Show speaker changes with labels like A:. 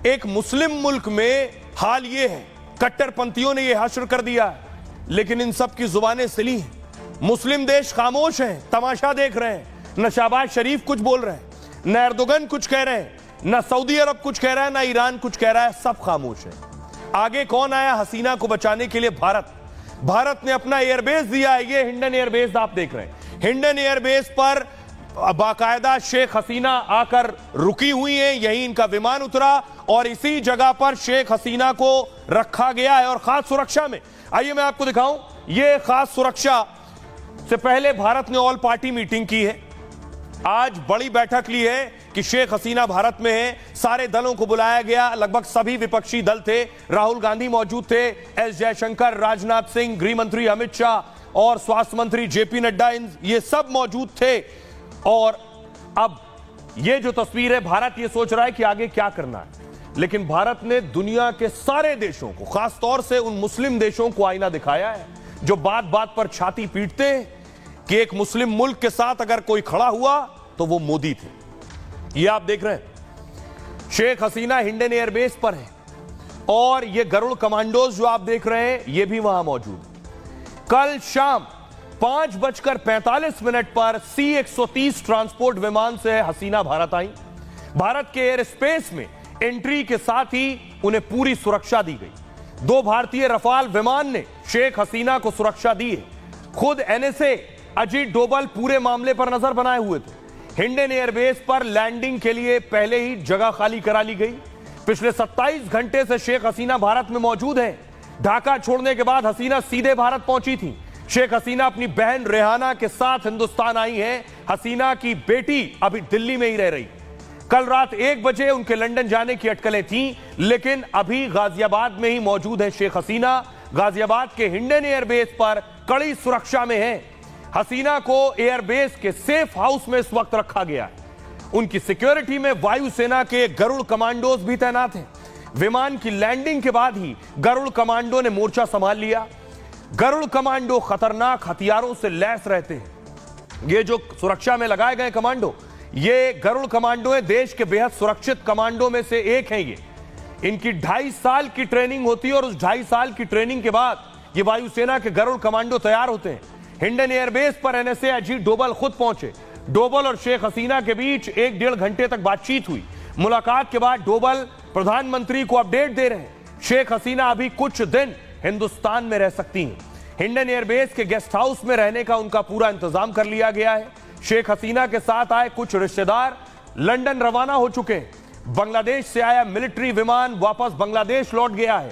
A: एक मुस्लिम मुल्क में हाल ये है, कट्टरपंथियों ने यह हश्र कर दिया है, लेकिन इन सब की जुबानें सिली हैं। मुस्लिम देश खामोश हैं, तमाशा देख रहे हैं। न शहबाज शरीफ कुछ बोल रहे हैं, न एर्दोगन कुछ कह रहे हैं, न सऊदी अरब कुछ कह रहा है, न ईरान कुछ कह रहा है। सब खामोश है। आगे कौन आया हसीना को बचाने के लिए? भारत ने अपना एयरबेस दिया है। ये हिंडन एयरबेस आप देख रहे हैं। हिंडन एयरबेस पर बाकायदा शेख हसीना आकर रुकी हुई हैं, यही इनका विमान उतरा और इसी जगह पर शेख हसीना को रखा गया है और खास सुरक्षा में। आइए मैं आपको दिखाऊं, ये खास सुरक्षा से पहले भारत ने ऑल पार्टी मीटिंग की है। आज बड़ी बैठक ली है कि शेख हसीना भारत में है। सारे दलों को बुलाया गया, लगभग सभी विपक्षी दल थे। राहुल गांधी मौजूद थे, एस जयशंकर, राजनाथ सिंह, गृह मंत्री अमित शाह और स्वास्थ्य मंत्री जेपी नड्डा, ये सब मौजूद थे। और अब ये जो तस्वीर है, भारत ये सोच रहा है कि आगे क्या करना है, लेकिन भारत ने दुनिया के सारे देशों को, खासतौर से उन मुस्लिम देशों को आईना दिखाया है जो बात बात पर छाती पीटते हैं कि एक मुस्लिम मुल्क के साथ अगर कोई खड़ा हुआ तो वो मोदी थे। ये आप देख रहे हैं, शेख हसीना हिंडन एयरबेस पर है और ये गरुड़ कमांडोज जो आप देख रहे हैं, ये भी वहां मौजूद है। कल शाम 5:45 पर C-130 ट्रांसपोर्ट विमान से हसीना भारत आई। भारत के एयर स्पेस में एंट्री के साथ ही उन्हें पूरी सुरक्षा दी गई। 2 भारतीय रफाल विमान ने शेख हसीना को सुरक्षा दी है। खुद NSA अजीत डोभाल पूरे मामले पर नजर बनाए हुए थे। हिंडन एयरबेस पर लैंडिंग के लिए पहले ही जगह खाली करा ली गई। पिछले 27 घंटे से शेख हसीना भारत में मौजूद है। ढाका छोड़ने के बाद हसीना सीधे भारत पहुंची थी। शेख हसीना अपनी बहन रेहाना के साथ हिंदुस्तान आई है। हसीना की बेटी अभी दिल्ली में ही रह रही। कल रात 1 बजे उनके लंदन जाने की अटकलें थीं, लेकिन अभी गाजियाबाद में ही मौजूद है शेख हसीना। गाजियाबाद के हिंडन एयरबेस पर कड़ी सुरक्षा में है। हसीना को एयरबेस के सेफ हाउस में इस वक्त रखा गया है। उनकी सिक्योरिटी में वायुसेना के गरुड़ कमांडोज भी तैनात हैं। विमान की लैंडिंग के बाद ही गरुड़ कमांडो ने मोर्चा संभाल लिया। गरुड़ कमांडो खतरनाक हथियारों से लैस रहते हैं। ये जो सुरक्षा में लगाए गए कमांडो, ये गरुड़ कमांडो है, देश के बेहद सुरक्षित कमांडो में से एक हैं। ये इनकी 2.5 साल की ट्रेनिंग होती है और उस 2.5 साल की ट्रेनिंग के बाद ये वायुसेना के गरुड़ कमांडो तैयार होते हैं। हिंडन एयरबेस पर NSA अजीत डोभाल खुद पहुंचे। डोभाल और शेख हसीना के बीच 1-1.5 घंटे तक बातचीत हुई। मुलाकात के बाद डोभाल प्रधानमंत्री को अपडेट दे रहे हैं। शेख हसीना अभी कुछ दिन हिंदुस्तान में रह सकती हैं। हिंडन एयरबेस के गेस्ट हाउस में रहने का उनका पूरा इंतजाम कर लिया गया है। शेख हसीना के साथ आए कुछ रिश्तेदार लंदन रवाना हो चुके हैं। बांग्लादेश से आया मिलिट्री विमान वापस बांग्लादेश लौट गया है।